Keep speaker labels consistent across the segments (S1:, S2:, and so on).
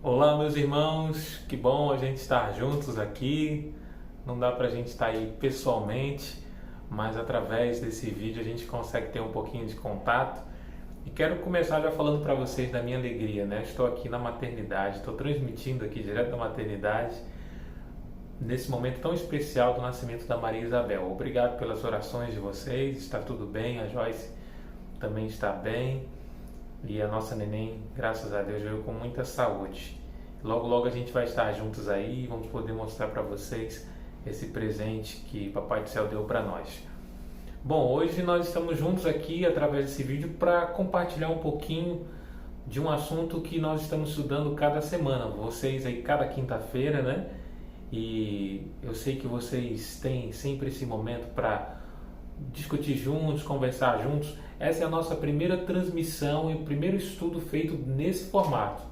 S1: Olá, meus irmãos, que bom a gente estar juntos aqui. Não dá para a gente estar aí pessoalmente, mas através desse vídeo a gente consegue ter um pouquinho de contato. E quero começar já falando para vocês da minha alegria, né? Estou aqui na maternidade, estou transmitindo aqui direto da maternidade, nesse momento tão especial do nascimento da Maria Isabel. Obrigado pelas orações de vocês, está tudo bem, a Joyce também está bem. E a nossa neném, graças a Deus, veio com muita saúde. Logo, logo a gente vai estar juntos aí e vamos poder mostrar para vocês esse presente que Papai do Céu deu para nós. Bom, hoje nós estamos juntos aqui através desse vídeo para compartilhar um pouquinho de um assunto que nós estamos estudando cada semana. Vocês aí cada quinta-feira, né? E eu sei que vocês têm sempre esse momento para discutir juntos, conversar juntos. Essa é a nossa primeira transmissão e o primeiro estudo feito nesse formato.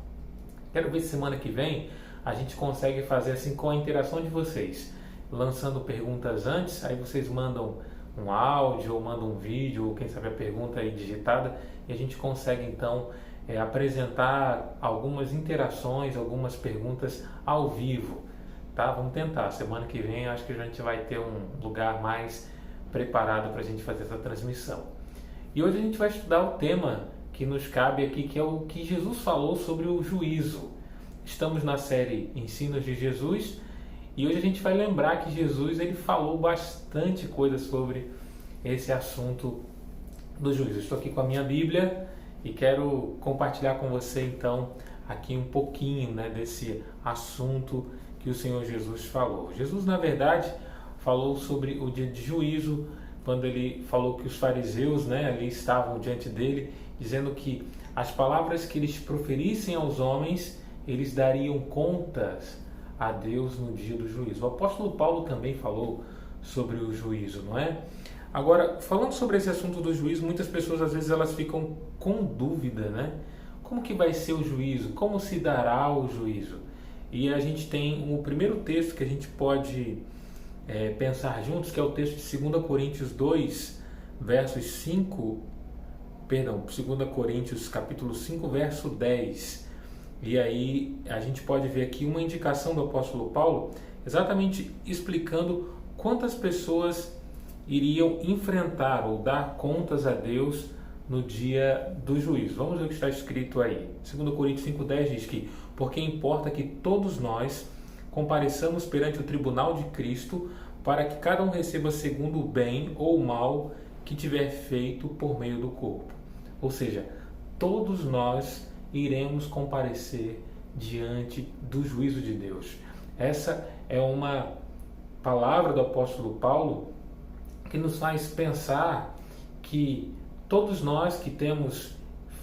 S1: Quero ver se semana que vem a gente consegue fazer assim com a interação de vocês, lançando perguntas antes, aí vocês mandam um áudio ou mandam um vídeo, ou quem sabe a pergunta aí digitada, e a gente consegue então apresentar algumas interações, algumas perguntas ao vivo, tá? Vamos tentar. Semana que vem acho que a gente vai ter um lugar mais preparado para a gente fazer essa transmissão. E hoje a gente vai estudar o tema que nos cabe aqui, que é o que Jesus falou sobre o juízo. Estamos na série Ensinos de Jesus e hoje a gente vai lembrar que Jesus ele falou bastante coisa sobre esse assunto do juízo. Estou aqui com a minha Bíblia e quero compartilhar com você então aqui um pouquinho, né, desse assunto que o Senhor Jesus falou. Jesus, na verdade, falou sobre o dia de juízo, quando ele falou que os fariseus, né, ali estavam diante dele, dizendo que as palavras que eles proferissem aos homens, eles dariam contas a Deus no dia do juízo. O apóstolo Paulo também falou sobre o juízo, não é? Agora, falando sobre esse assunto do juízo, muitas pessoas às vezes elas ficam com dúvida, né? Como que vai ser o juízo? Como se dará o juízo? E a gente tem o primeiro texto que a gente pode pensar juntos, que é o texto de 2 Coríntios 2, versos 5, perdão, 2 Coríntios capítulo 5, verso 10. E aí a gente pode ver aqui uma indicação do apóstolo Paulo, exatamente explicando quantas pessoas iriam enfrentar ou dar contas a Deus no dia do juízo. Vamos ver o que está escrito aí. 2 Coríntios 5,10 diz que porque importa que todos nós compareçamos perante o tribunal de Cristo para que cada um receba segundo o bem ou o mal que tiver feito por meio do corpo. Ou seja, todos nós iremos comparecer diante do juízo de Deus. Essa é uma palavra do apóstolo Paulo que nos faz pensar que todos nós que temos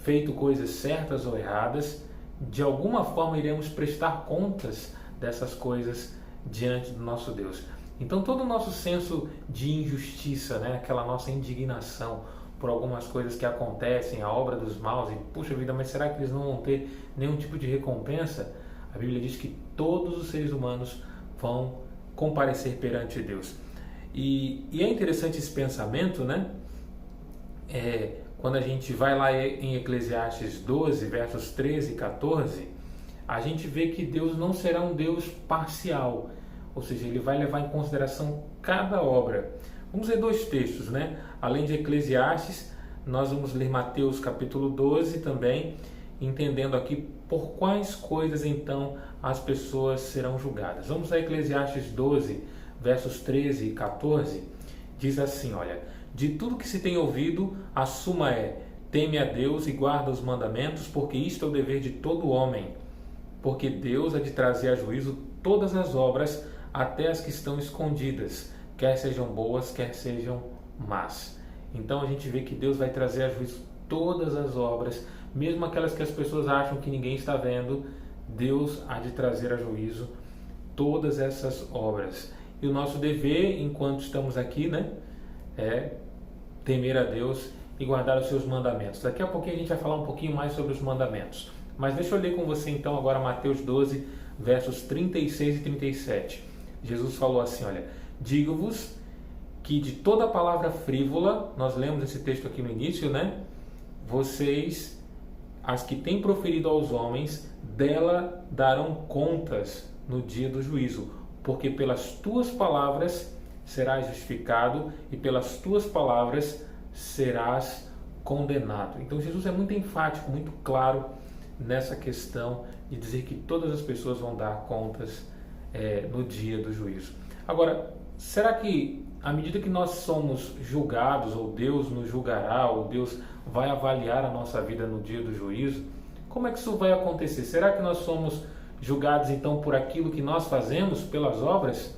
S1: feito coisas certas ou erradas, de alguma forma iremos prestar contas dessas coisas diante do nosso Deus. Então todo o nosso senso de injustiça, né, aquela nossa indignação por algumas coisas que acontecem, a obra dos maus, e puxa vida, mas será que eles não vão ter nenhum tipo de recompensa? A Bíblia diz que todos os seres humanos vão comparecer perante Deus. E é interessante esse pensamento, né? Quando a gente vai lá em Eclesiastes 12, versos 13 e 14, a gente vê que Deus não será um Deus parcial, ou seja, Ele vai levar em consideração cada obra. Vamos ler dois textos, né? Além de Eclesiastes, nós vamos ler Mateus capítulo 12 também, entendendo aqui por quais coisas então as pessoas serão julgadas. Vamos a Eclesiastes 12, versos 13 e 14, diz assim, olha: de tudo que se tem ouvido, a suma é: teme a Deus e guarda os mandamentos, porque isto é o dever de todo homem. Porque Deus há de trazer a juízo todas as obras, até as que estão escondidas, quer sejam boas, quer sejam más. Então a gente vê que Deus vai trazer a juízo todas as obras, mesmo aquelas que as pessoas acham que ninguém está vendo, Deus há de trazer a juízo todas essas obras. E o nosso dever, enquanto estamos aqui, né, é temer a Deus e guardar os seus mandamentos. Daqui a pouquinho a gente vai falar um pouquinho mais sobre os mandamentos. Mas deixa eu ler com você então agora Mateus 12, versos 36 e 37. Jesus falou assim, olha: digo-vos que de toda palavra frívola, nós lemos esse texto aqui no início, né? Vocês, as que têm proferido aos homens, dela darão contas no dia do juízo, porque pelas tuas palavras serás justificado e pelas tuas palavras serás condenado. Então Jesus é muito enfático, muito claro nessa questão de dizer que todas as pessoas vão dar contas no dia do juízo. Agora, será que à medida que nós somos julgados, ou Deus nos julgará, ou Deus vai avaliar a nossa vida no dia do juízo, como é que isso vai acontecer? Será que nós somos julgados então por aquilo que nós fazemos, pelas obras?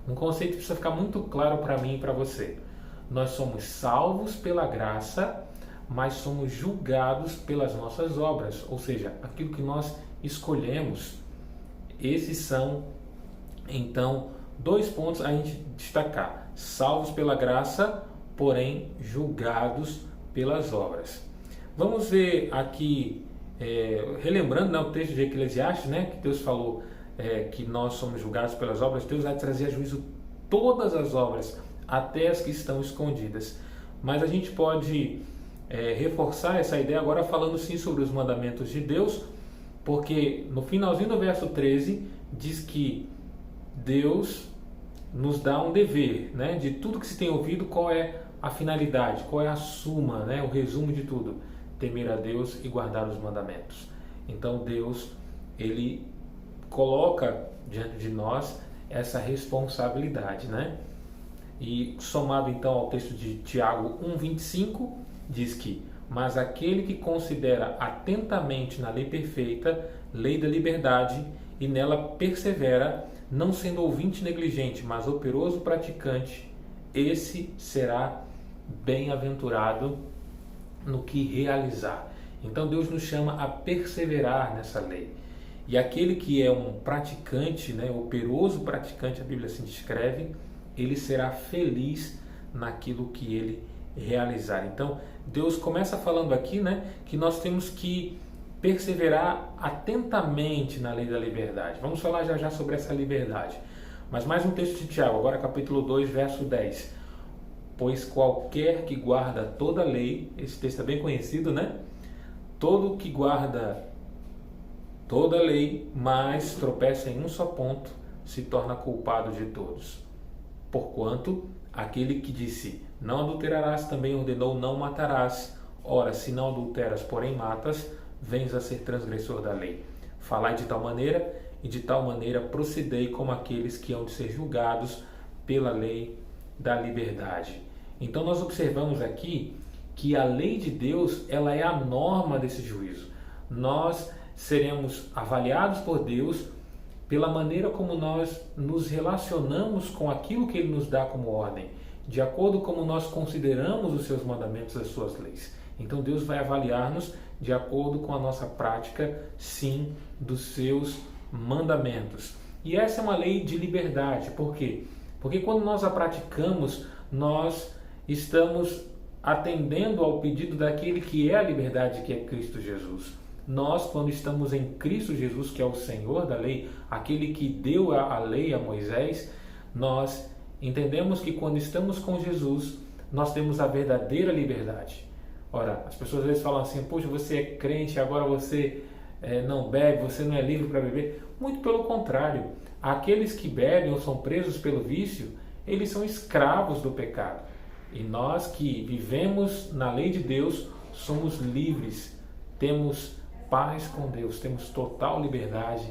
S1: Um conceito que precisa ficar muito claro para mim e para você. Nós somos salvos pela graça, mas somos julgados pelas nossas obras, ou seja, aquilo que nós escolhemos. Esses são, então, 2 pontos a gente destacar: salvos pela graça, porém julgados pelas obras. Vamos ver aqui, relembrando o texto de Eclesiastes, que Deus falou que nós somos julgados pelas obras. Deus vai trazer a juízo todas as obras, até as que estão escondidas. Mas a gente pode reforçar essa ideia agora falando sim sobre os mandamentos de Deus, porque no finalzinho do verso 13 diz que Deus nos dá um dever, de tudo que se tem ouvido. Qual é a finalidade, qual é a suma, o resumo de tudo? Temer a Deus e guardar os mandamentos. Então Deus, Ele coloca diante de nós essa responsabilidade, E somado então ao texto de Tiago 1,25, diz que: mas aquele que considera atentamente na lei perfeita, lei da liberdade, e nela persevera, não sendo ouvinte negligente, mas operoso praticante, esse será bem-aventurado no que realizar. Então Deus nos chama a perseverar nessa lei. E aquele que é um praticante, operoso praticante, a Bíblia assim descreve, ele será feliz naquilo que ele realizar. Então Deus começa falando aqui, que nós temos que perseverar atentamente na lei da liberdade. Vamos falar já sobre essa liberdade. Mas mais um texto de Tiago, agora capítulo 2, verso 10. Pois qualquer que guarda toda a lei, esse texto é bem conhecido, todo que guarda toda a lei, mas tropeça em um só ponto, se torna culpado de todos. Porquanto aquele que disse: não adulterarás, também ordenou: não matarás. Ora, se não adulteras, porém matas, vens a ser transgressor da lei. Falai de tal maneira, e de tal maneira procedei como aqueles que hão de ser julgados pela lei da liberdade. Então nós observamos aqui que a lei de Deus, ela é a norma desse juízo. Nós seremos avaliados por Deus pela maneira como nós nos relacionamos com aquilo que Ele nos dá como ordem, de acordo como nós consideramos os seus mandamentos, as suas leis. Então Deus vai avaliar-nos de acordo com a nossa prática, sim, dos seus mandamentos. E essa é uma lei de liberdade. Por quê? Porque quando nós a praticamos, nós estamos atendendo ao pedido daquele que é a liberdade, que é Cristo Jesus. Nós, quando estamos em Cristo Jesus, que é o Senhor da lei, aquele que deu a lei a Moisés, nós entendemos que quando estamos com Jesus, nós temos a verdadeira liberdade. Ora, as pessoas às vezes falam assim: poxa, você é crente, agora você não bebe, você não é livre para beber. Muito pelo contrário, aqueles que bebem ou são presos pelo vício, eles são escravos do pecado. E nós que vivemos na lei de Deus, somos livres, temos paz com Deus, temos total liberdade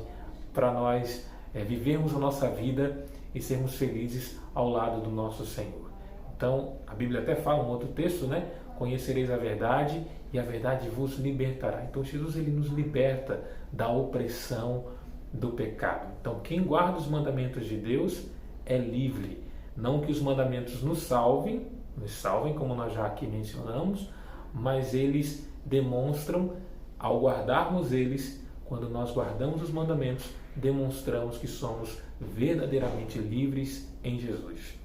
S1: para nós vivermos a nossa vida e sermos felizes ao lado do nosso Senhor. Então, a Bíblia até fala um outro texto, conhecereis a verdade e a verdade vos libertará. Então Jesus, ele nos liberta da opressão do pecado. Então quem guarda os mandamentos de Deus é livre. Não que os mandamentos nos salvem como nós já aqui mencionamos, mas eles demonstram, ao guardarmos eles, quando nós guardamos os mandamentos, demonstramos que somos verdadeiramente livres em Jesus.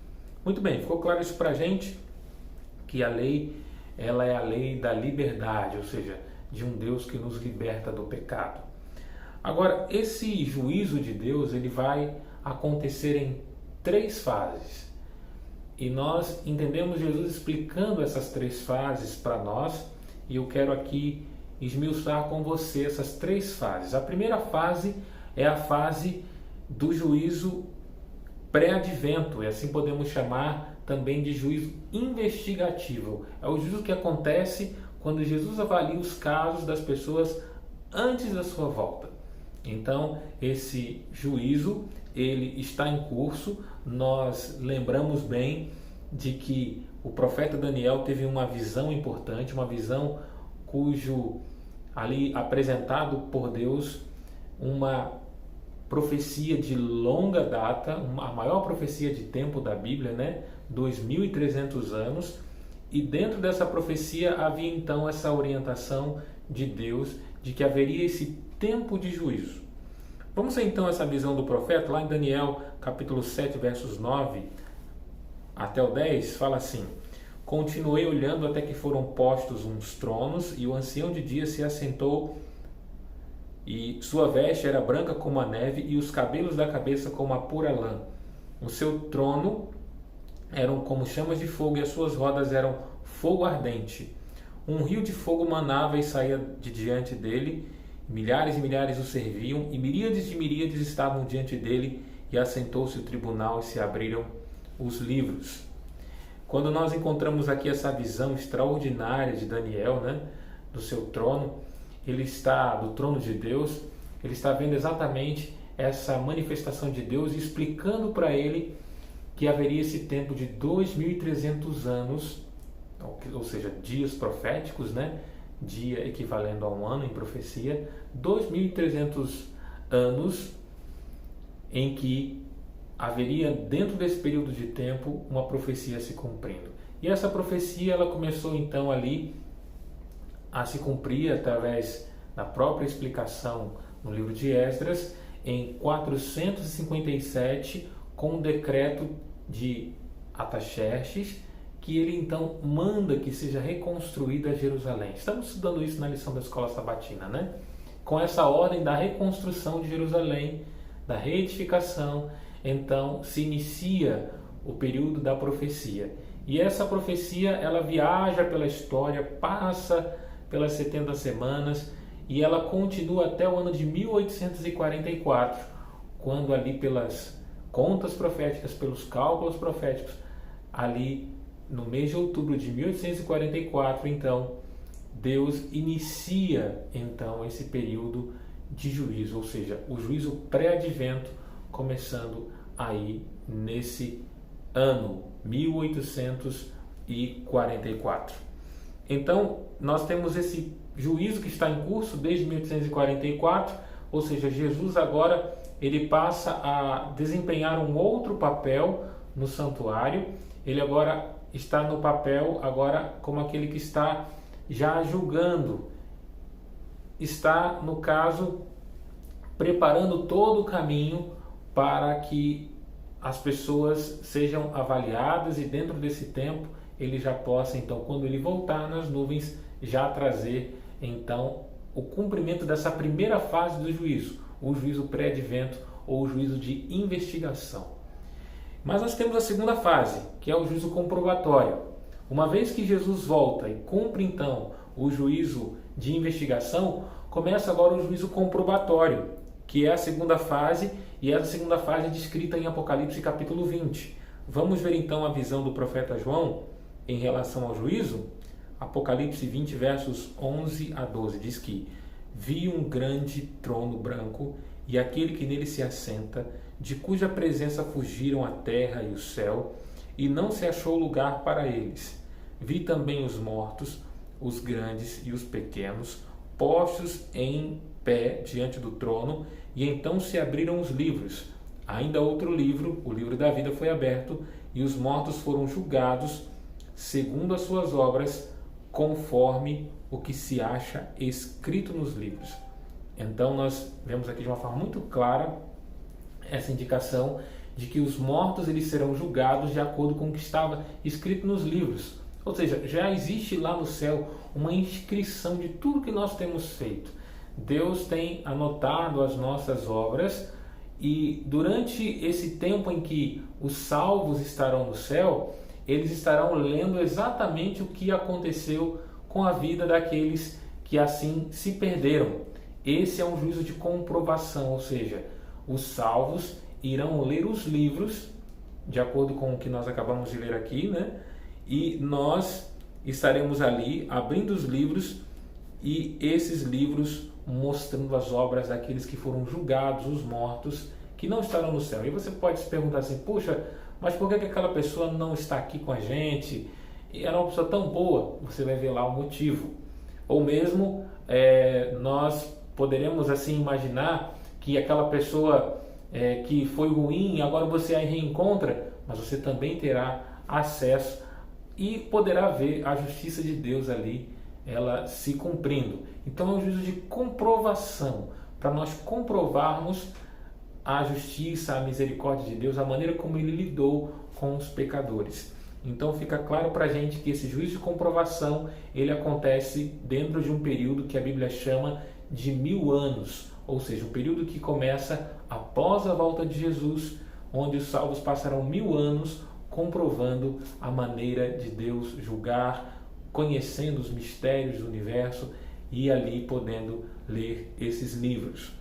S1: Muito bem, ficou claro isso para a gente? Que a lei, ela é a lei da liberdade, ou seja, de um Deus que nos liberta do pecado. Agora, esse juízo de Deus, ele vai acontecer em 3 fases. E nós entendemos Jesus explicando essas 3 fases para nós, e eu quero aqui esmiuçar com você essas três fases. A primeira fase é a fase do juízo pré-advento, e assim podemos chamar também de juízo investigativo. É o juízo que acontece quando Jesus avalia os casos das pessoas antes da sua volta. Então, esse juízo, ele está em curso. Nós lembramos bem de que o profeta Daniel teve uma visão importante, uma visão cujo ali apresentado por Deus uma profecia de longa data, a maior profecia de tempo da Bíblia, né? 2.300 anos, e dentro dessa profecia havia então essa orientação de Deus de que haveria esse tempo de juízo. Vamos ver então essa visão do profeta, lá em Daniel capítulo 7, versos 9 até o 10, fala assim: continuei olhando até que foram postos uns tronos, e o ancião de dias se assentou, e sua veste era branca como a neve, e os cabelos da cabeça como a pura lã. O seu trono eram como chamas de fogo, e as suas rodas eram fogo ardente. Um rio de fogo manava e saía de diante dele, milhares e milhares o serviam, e miríades de miríades estavam diante dele, e assentou-se o tribunal e se abriram os livros. Quando nós encontramos aqui essa visão extraordinária de Daniel, né, do seu trono, ele está, do trono de Deus, ele está vendo exatamente essa manifestação de Deus, explicando para ele que haveria esse tempo de 2.300 anos, ou seja, dias proféticos, né? Dia equivalendo a um ano em profecia, 2.300 anos em que haveria dentro desse período de tempo uma profecia se cumprindo. E essa profecia ela começou então ali a se cumprir através da própria explicação no livro de Esdras, em 457, com o decreto de Ataxerxes, que ele então manda que seja reconstruída Jerusalém. Estamos estudando isso na lição da escola sabatina, né? Com essa ordem da reconstrução de Jerusalém, da reedificação, então se inicia o período da profecia. E essa profecia, ela viaja pela história, passa pelas 70 semanas e ela continua até o ano de 1844, quando ali pelas contas proféticas, pelos cálculos proféticos, ali no mês de outubro de 1844, então, Deus inicia então esse período de juízo, ou seja, o juízo pré-advento, começando aí nesse ano 1844. Então, nós temos esse juízo que está em curso desde 1844, ou seja, Jesus agora ele passa a desempenhar um outro papel no santuário. Ele agora está no papel agora como aquele que está já julgando, está, no caso, preparando todo o caminho para que as pessoas sejam avaliadas e dentro desse tempo ele já possa, então, quando ele voltar nas nuvens, já trazer, então, o cumprimento dessa primeira fase do juízo, o juízo pré-advento ou o juízo de investigação. Mas nós temos a segunda fase, que é o juízo comprobatório. Uma vez que Jesus volta e cumpre, então, o juízo de investigação, começa agora o juízo comprobatório, que é a segunda fase, e essa segunda fase é descrita em Apocalipse capítulo 20. Vamos ver então a visão do profeta João em relação ao juízo? Apocalipse 20, versos 11 a 12, diz que: vi um grande trono branco e aquele que nele se assenta, de cuja presença fugiram a terra e o céu, e não se achou lugar para eles. Vi também os mortos, os grandes e os pequenos, postos em pé diante do trono, e então se abriram os livros. Ainda outro livro, o livro da vida, foi aberto, e os mortos foram julgados segundo as suas obras, conforme o que se acha escrito nos livros. Então nós vemos aqui de uma forma muito clara essa indicação de que os mortos eles serão julgados de acordo com o que estava escrito nos livros. Ou seja, já existe lá no céu uma inscrição de tudo que nós temos feito. Deus tem anotado as nossas obras e durante esse tempo em que os salvos estarão no céu, eles estarão lendo exatamente o que aconteceu com a vida daqueles que assim se perderam. Esse é um juízo de comprovação, ou seja, os salvos irão ler os livros, de acordo com o que nós acabamos de ler aqui, né? E nós estaremos ali abrindo os livros e esses livros mostrando as obras daqueles que foram julgados, os mortos, que não estarão no céu. E você pode se perguntar assim, puxa, mas por que aquela pessoa não está aqui com a gente? E era uma pessoa tão boa. Você vai ver lá o motivo. Ou mesmo nós poderemos assim imaginar que aquela pessoa que foi ruim, agora você a reencontra, mas você também terá acesso e poderá ver a justiça de Deus ali, ela se cumprindo. Então é um juízo de comprovação, para nós comprovarmos a justiça, a misericórdia de Deus, a maneira como Ele lidou com os pecadores. Então fica claro para a gente que esse juízo de comprovação, ele acontece dentro de um período que a Bíblia chama de 1000 anos, ou seja, um período que começa após a volta de Jesus, onde os salvos passarão 1000 anos comprovando a maneira de Deus julgar, conhecendo os mistérios do universo e ali podendo ler esses livros.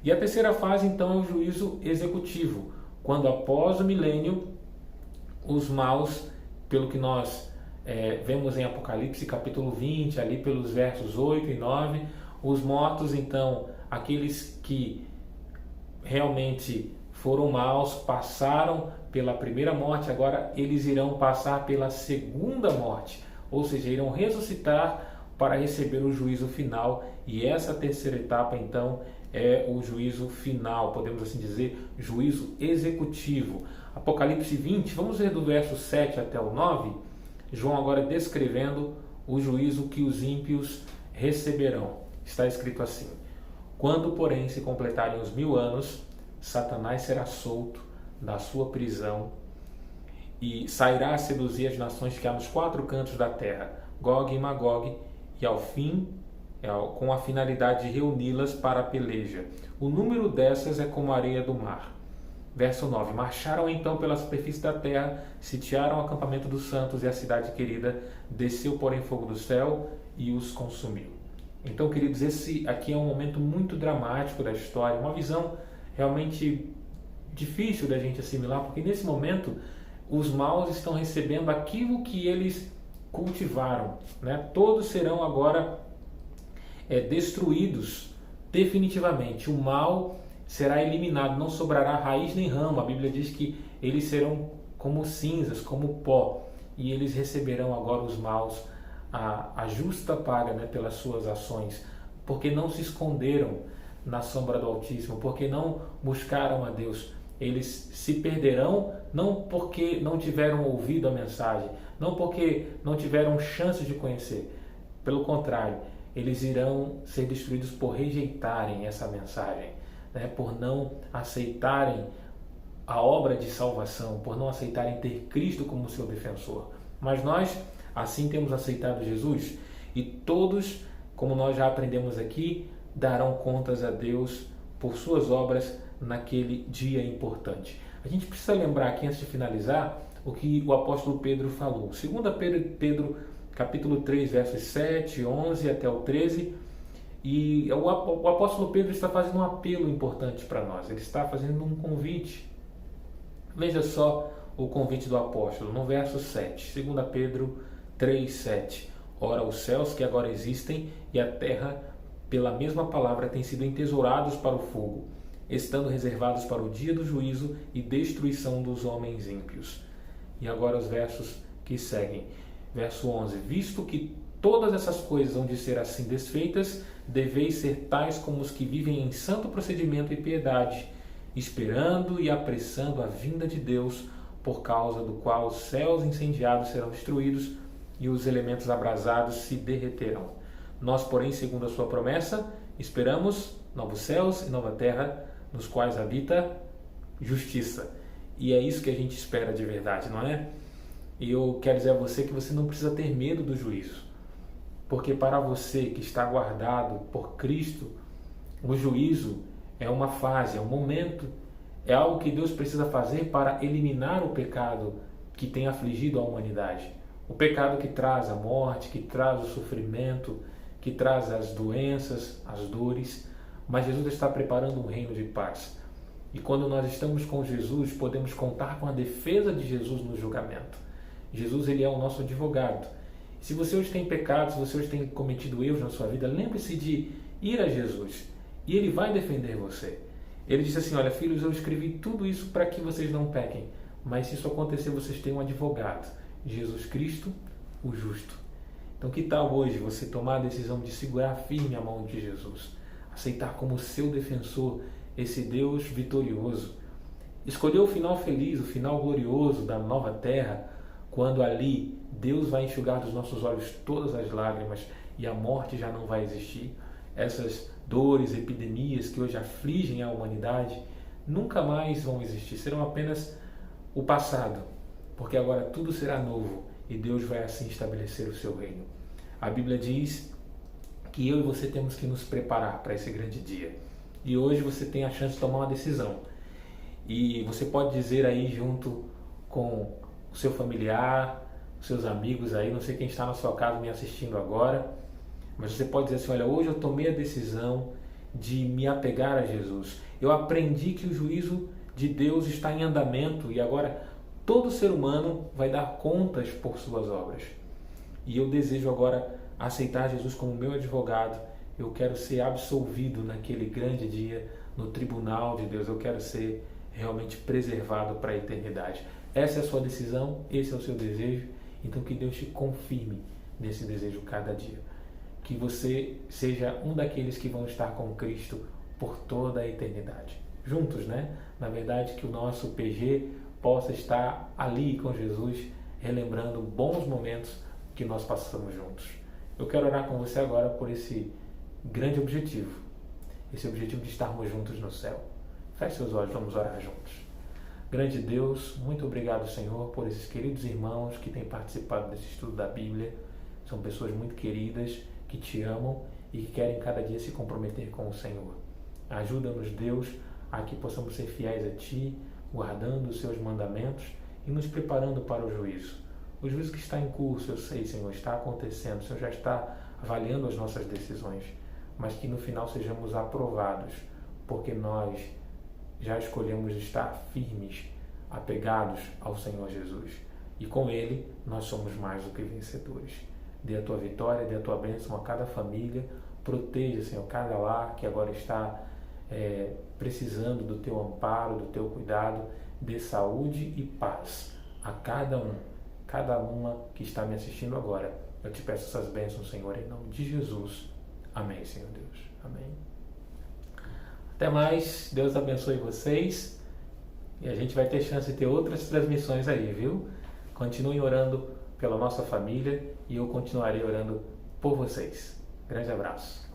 S1: E a terceira fase, então, é o juízo executivo, quando após o milênio, os maus, pelo que nós vemos em Apocalipse capítulo 20, ali pelos versos 8 e 9, os mortos, então, aqueles que realmente foram maus, passaram pela primeira morte, agora eles irão passar pela segunda morte, ou seja, irão ressuscitar para receber o juízo final. E essa terceira etapa, então, é o juízo final, podemos assim dizer, juízo executivo. Apocalipse 20, vamos ver do verso 7 até o 9, João agora descrevendo o juízo que os ímpios receberão. Está escrito assim: quando, porém, se completarem os 1000 anos, Satanás será solto da sua prisão e sairá a seduzir as nações que há nos 4 cantos da terra, Gog e Magog, e ao fim, com a finalidade de reuni-las para a peleja. O número dessas é como a areia do mar. Verso 9. Marcharam então pela superfície da terra, sitiaram o acampamento dos santos e a cidade querida, desceu, porém, fogo do céu e os consumiu. Então, queridos, esse aqui é um momento muito dramático da história, uma visão realmente difícil da gente assimilar, porque nesse momento os maus estão recebendo aquilo que eles cultivaram, né? Todos serão agora destruídos definitivamente. O mal será eliminado, não sobrará raiz nem ramo. A Bíblia diz que eles serão como cinzas, como pó, e eles receberão agora, os maus, a justa paga, né, pelas suas ações, porque não se esconderam na sombra do Altíssimo, porque não buscaram a Deus. Eles se perderão não porque não tiveram ouvido a mensagem, não porque não tiveram chance de conhecer. Pelo contrário, eles irão ser destruídos por rejeitarem essa mensagem, né? Por não aceitarem a obra de salvação, por não aceitarem ter Cristo como seu defensor. Mas nós, assim, temos aceitado Jesus, e todos, como nós já aprendemos aqui, darão contas a Deus por suas obras naquele dia importante. A gente precisa lembrar aqui, antes de finalizar, o que o apóstolo Pedro falou. 2 Pedro capítulo 3, versos 7, 11 até o 13, e o apóstolo Pedro está fazendo um apelo importante para nós. Ele está fazendo um convite. Veja só o convite do apóstolo no verso 7, 2 Pedro 3, 7. Ora, os céus que agora existem e a terra, pela mesma palavra, têm sido entesourados para o fogo, estando reservados para o dia do juízo e destruição dos homens ímpios. E agora os versos que seguem. Verso 11. Visto que todas essas coisas hão de ser assim desfeitas, deveis ser tais como os que vivem em santo procedimento e piedade, esperando e apressando a vinda de Deus, por causa do qual os céus incendiados serão destruídos e os elementos abrasados se derreterão. Nós, porém, segundo a sua promessa, esperamos novos céus e nova terra, nos quais habita justiça. E é isso que a gente espera de verdade, não é? E eu quero dizer a você que você não precisa ter medo do juízo, porque para você que está guardado por Cristo, o juízo é uma fase, é um momento, é algo que Deus precisa fazer para eliminar o pecado que tem afligido a humanidade. O pecado que traz a morte, que traz o sofrimento, que traz as doenças, as dores, mas Jesus está preparando um reino de paz. E quando nós estamos com Jesus, podemos contar com a defesa de Jesus no julgamento. Jesus, ele é o nosso advogado. Se você hoje tem pecados, se você hoje tem cometido erros na sua vida, lembre-se de ir a Jesus e ele vai defender você. Ele disse assim: olha, filhos, eu escrevi tudo isso para que vocês não pequem, mas se isso acontecer, vocês têm um advogado, Jesus Cristo, o justo. Então, que tal hoje você tomar a decisão de segurar firme a mão de Jesus, aceitar como seu defensor esse Deus vitorioso, escolher o final feliz, o final glorioso da nova terra, quando ali Deus vai enxugar dos nossos olhos todas as lágrimas e a morte já não vai existir. Essas dores, epidemias que hoje afligem a humanidade nunca mais vão existir, serão apenas o passado, porque agora tudo será novo e Deus vai assim estabelecer o seu reino. A Bíblia diz que eu e você temos que nos preparar para esse grande dia. E hoje você tem a chance de tomar uma decisão. E você pode dizer aí junto com o seu familiar, os seus amigos aí, não sei quem está na sua casa me assistindo agora, mas você pode dizer assim: olha, hoje eu tomei a decisão de me apegar a Jesus. Eu aprendi que o juízo de Deus está em andamento e agora todo ser humano vai dar contas por suas obras. E eu desejo agora aceitar Jesus como meu advogado. Eu quero ser absolvido naquele grande dia no tribunal de Deus. Eu quero ser realmente preservado para a eternidade. Essa é a sua decisão, esse é o seu desejo. Então que Deus te confirme nesse desejo cada dia. Que você seja um daqueles que vão estar com Cristo por toda a eternidade. Juntos, né? Na verdade, que o nosso PG possa estar ali com Jesus, relembrando bons momentos que nós passamos juntos. Eu quero orar com você agora por esse grande objetivo. Esse objetivo de estarmos juntos no céu. Feche seus olhos, vamos orar juntos. Grande Deus, muito obrigado, Senhor, por esses queridos irmãos que têm participado desse estudo da Bíblia. São pessoas muito queridas, que te amam e que querem cada dia se comprometer com o Senhor. Ajuda-nos, Deus, a que possamos ser fiéis a Ti, guardando os Seus mandamentos e nos preparando para o juízo. O juízo que está em curso, eu sei, Senhor, está acontecendo, o Senhor já está avaliando as nossas decisões, mas que no final sejamos aprovados, porque nós já escolhemos estar firmes, apegados ao Senhor Jesus. E com Ele, nós somos mais do que vencedores. Dê a Tua vitória, dê a Tua bênção a cada família, proteja, Senhor, cada lar que agora está precisando do Teu amparo, do Teu cuidado, dê saúde e paz a cada uma que está me assistindo agora. Eu te peço essas bênçãos, Senhor, em nome de Jesus. Amém, Senhor Deus. Amém. Até mais, Deus abençoe vocês e a gente vai ter chance de ter outras transmissões aí, viu? Continuem orando pela nossa família e eu continuarei orando por vocês. Grande abraço.